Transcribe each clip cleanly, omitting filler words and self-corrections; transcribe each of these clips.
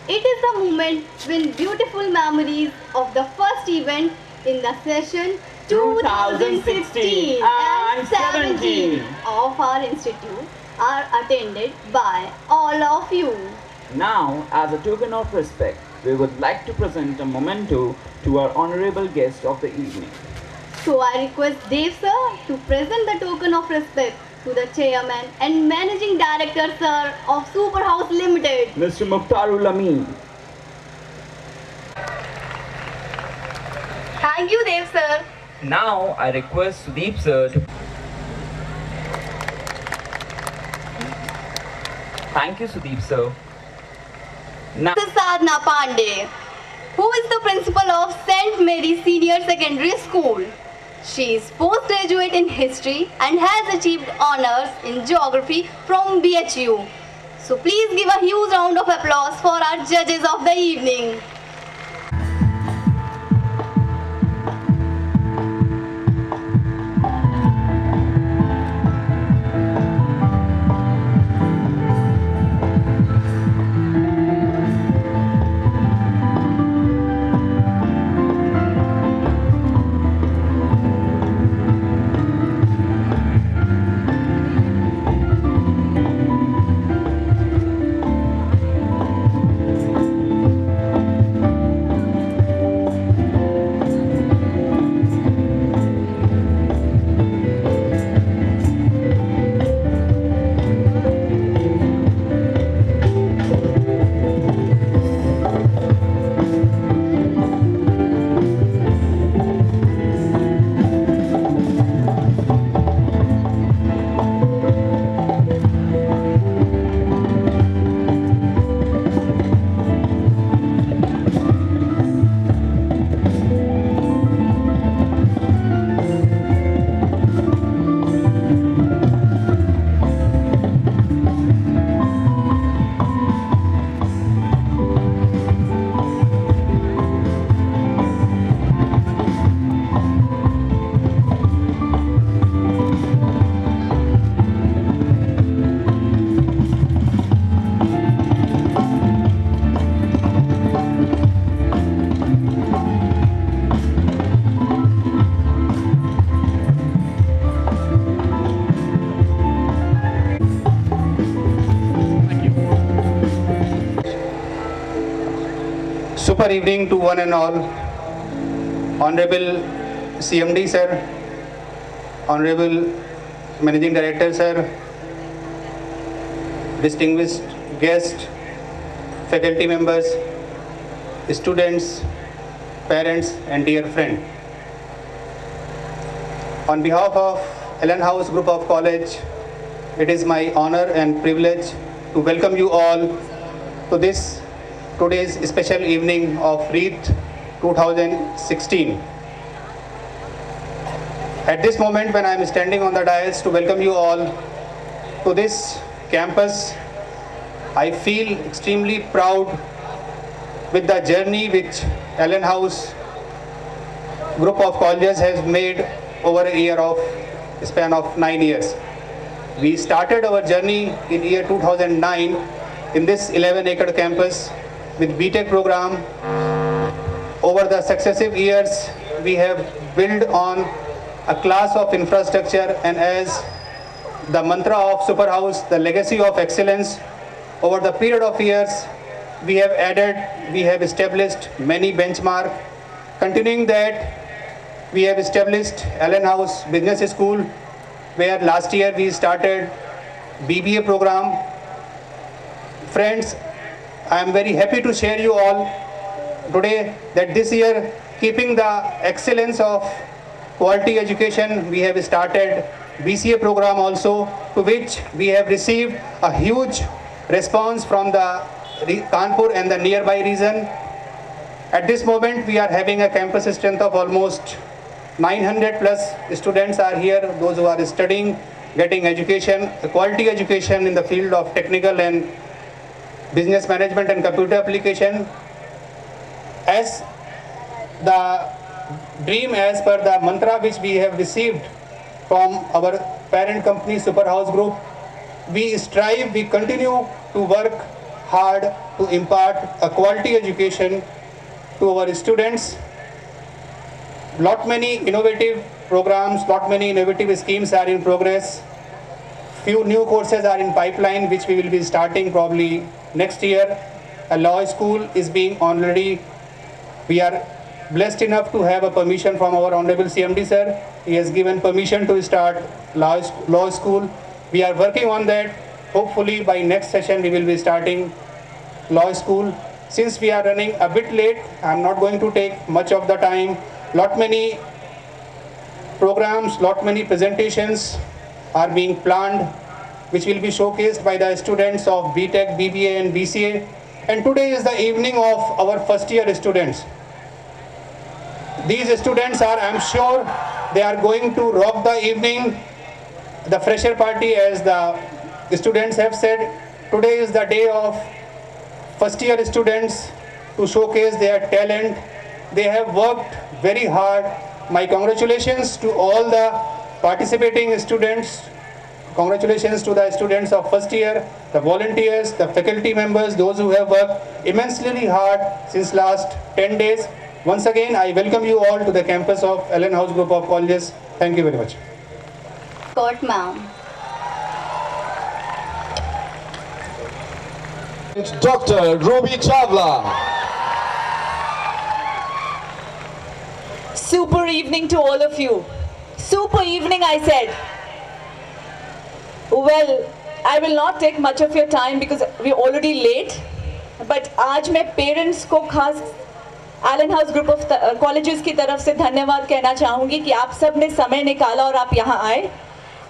It is the moment when beautiful memories of the first event in the session 2016 and 17 of our institute are attended by all of you. Now, as a token of respect, we would like to present a memento to our honorable guest of the evening. So I request Dev sir to present the token of respect to the chairman and managing director sir of Superhouse Limited. Mr. Mukhtarul Amin. Thank you Dev sir. Now, I request Sudeep sir to... Thank you, Sudeep sir. Now, Sadhna Pandey, who is the principal of St. Mary's Senior Secondary School. She is postgraduate in history and has achieved honors in geography from BHU. So please give a huge round of applause for our judges of the evening. Super evening to one and all. Honorable CMD sir, Honorable Managing Director sir, distinguished guests, faculty members, students, parents and dear friend. On behalf of Allen House Group of College, it is my honor and privilege to welcome you all to this today's special evening of REET 2016. At this moment when I am standing on the dais to welcome you all to this campus, I feel extremely proud with the journey which Allen House Group of Colleges has made over a span of 9 years. We started our journey in year 2009 in this 11-acre campus with BTech program. Over the successive years, we have built on a class of infrastructure, and as the mantra of Superhouse, the legacy of excellence, over the period of years, we have established many benchmarks. Continuing that, we have established Allen House Business School, where last year we started BBA program. Friends, I am very happy to share you all today that this year, keeping the excellence of quality education, we have started BCA program also, to which we have received a huge response from the Kanpur and the nearby region. At this moment, we are having a campus strength of almost 900 plus students are here, those who are studying, getting education, quality education in the field of technical and business management and computer application. As the dream, as per the mantra which we have received from our parent company Superhouse Group, we strive, we continue to work hard to impart a quality education to our students. Lot many innovative programs, lot many innovative schemes are in progress. Few new courses are in pipeline, which we will be starting probably next year. A law school is being already, we are blessed enough to have a permission from our Honorable CMD sir. He has given permission to start law school. We are working on that. Hopefully by next session we will be starting law school. Since we are running a bit late, I am not going to take much of the time. Lot many programs, lot many presentations are being planned, which will be showcased by the students of BTech, BBA and BCA. And today is the evening of our first year students. These students are, I am sure, they are going to rock the evening, the fresher party, as the students have said. Today is the day of first year students to showcase their talent. They have worked very hard. My congratulations to all the participating students. Congratulations to the students of first year, the volunteers, the faculty members, those who have worked immensely hard since last 10 days. Once again, I welcome you all to the campus of Allen House Group of Colleges. Thank you very much. Court, ma'am. Dr. Ruby Chawla. Super evening to all of you. Super evening, I said. Well, I will not take much of your time because we're already late. But आज मैं parents को खास Allen House group of colleges की तरफ से धन्यवाद कहना चाहूँगी कि आप सब ने समय निकाला और आप यहाँ आए।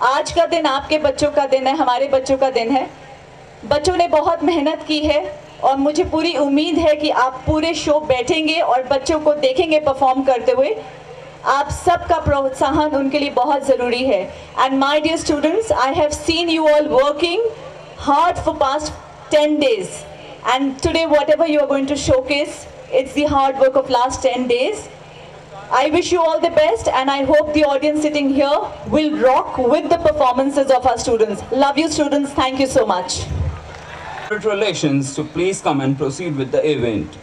आज का दिन आपके बच्चों का दिन है, हमारे बच्चों का दिन है। बच्चों ने बहुत मेहनत की है और मुझे पूरी उम्मीद है कि आप पूरे शो बैठेंगे और बच्चों को देखेंगे परफॉर्म करते हुए। आप सबका प्रोत्साहन उनके लिए बहुत ज़रूरी है। And my dear students, I have seen you all working hard for past 10 days and today whatever you are going to showcase, it's the hard work of last 10 days. I wish you all the best and I hope the audience sitting here will rock with the performances of our students. Love you students, thank you so much. Relations to please come and proceed with the event.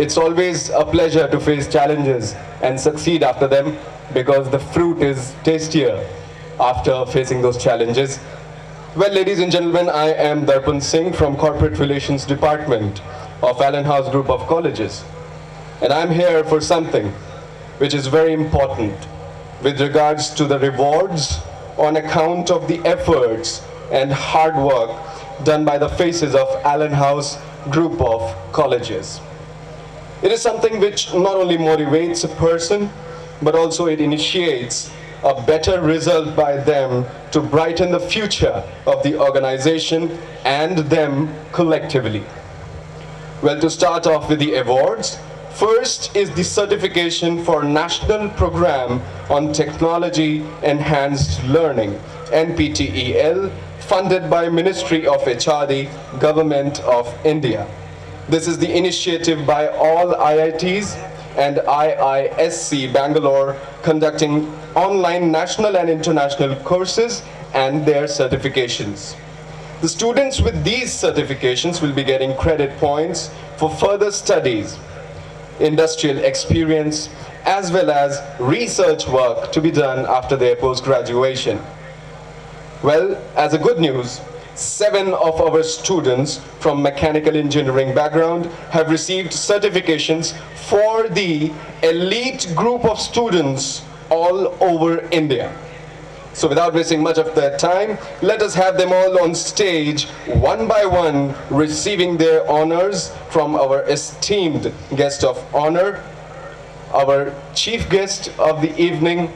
It's always a pleasure to face challenges and succeed after them because the fruit is tastier after facing those challenges. Well, ladies and gentlemen, I am Darpan Singh from Corporate Relations Department of Allen House Group of Colleges. And I'm here for something which is very important with regards to the rewards on account of the efforts and hard work done by the faces of Allen House Group of Colleges. It is something which not only motivates a person, but also it initiates a better result by them to brighten the future of the organization and them collectively. Well, to start off with the awards, first is the certification for National Program on Technology Enhanced Learning, NPTEL, funded by Ministry of HRD, Government of India. This is the initiative by all IITs and IISC Bangalore conducting online national and international courses and their certifications. The students with these certifications will be getting credit points for further studies, industrial experience, as well as research work to be done after their post-graduation. Well, as a good news, 7 of our students from mechanical engineering background have received certifications for the elite group of students all over India. So without wasting much of their time, let us have them all on stage, one by one, receiving their honors from our esteemed guest of honor, our chief guest of the evening,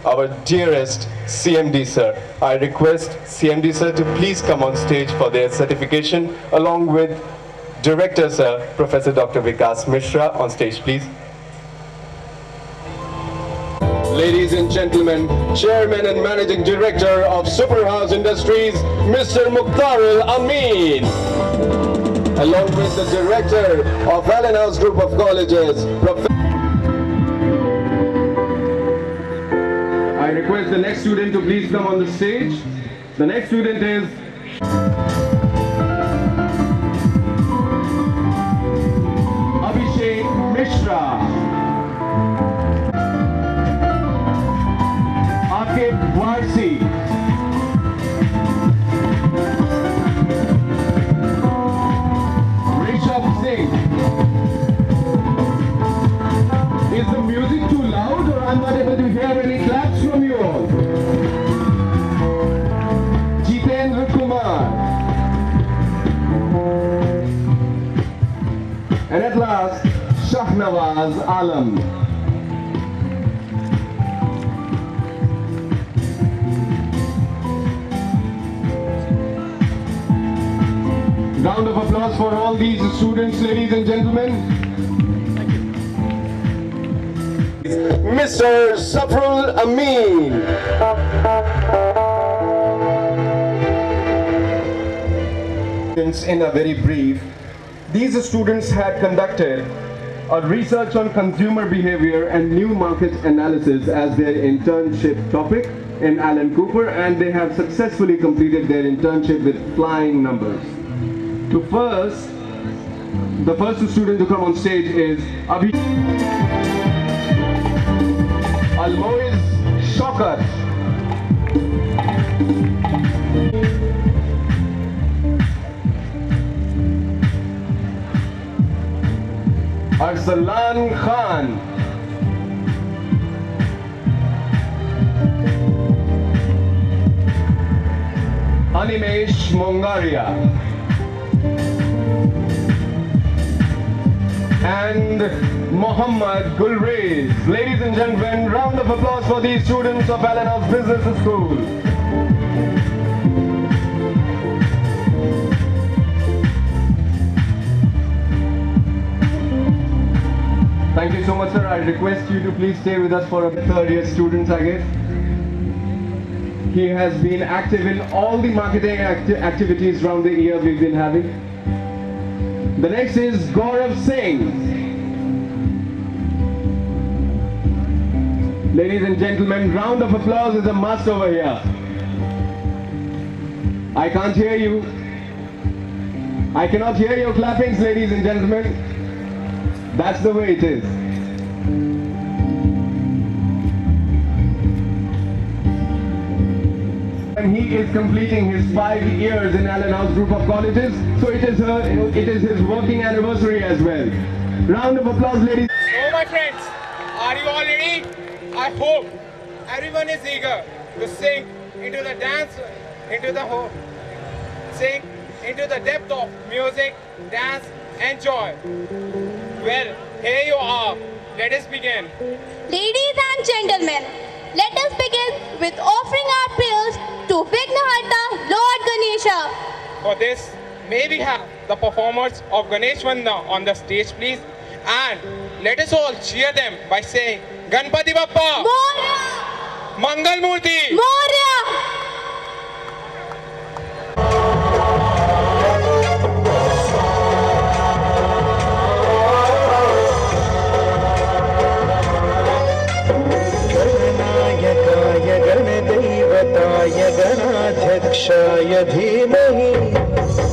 our dearest CMD sir. I request CMD sir to please come on stage for their certification, along with Director sir, Professor Dr. Vikas Mishra, on stage please. Ladies and gentlemen, Chairman and Managing Director of Superhouse Industries, Mr. Mukhtar Amin. Along with the Director of Allen House Group of Colleges, I request request the next student to please come on the stage. The next student is Abhishek Mishra. Akib Warsi. Rishabh Singh. Is the music too loud or I'm not able to hear any claps from you all? Jitendra Kumar. And at last, Shahnawaz Alam. Round of applause for all these students, ladies and gentlemen. Mr. Safrul Amin. In a very brief, these students had conducted a research on consumer behavior and new market analysis as their internship topic in Alan Cooper, and they have successfully completed their internship with flying numbers. The first student to come on stage is Almoiz Shaukat. Arsalan Khan. Animesh Mongaria. And Muhammad Gulrez. Ladies and gentlemen, round of applause for these students of Allen House Business School. Thank you so much, sir. I request you to please stay with us for a third year students, I guess. He has been active in all the marketing activities around the year we've been having. The next is Gaurav Singh. Ladies and gentlemen, round of applause is a must over here. I can't hear you. I cannot hear your clappings, ladies and gentlemen. That's the way it is. And he is completing his 5 years in Allen House Group of Colleges, so it is his working anniversary as well. Round of applause, ladies. So my friends, are you all ready? I hope everyone is eager to sink into the dance, into the whole, sink into the depth of music, dance and joy. Well, here you are. Let us begin. Ladies and gentlemen, let us begin with offering our prayers to Vignaharta Lord Ganesha. For this, may we have the performers of Ganesh Vanda on the stage, please. And let us all cheer them by saying, Ganpati Bappa, Moria! Mangal Murti, Moria! गणाध्यक्षाय धीमहि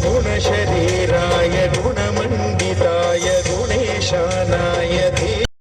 गुणशरीर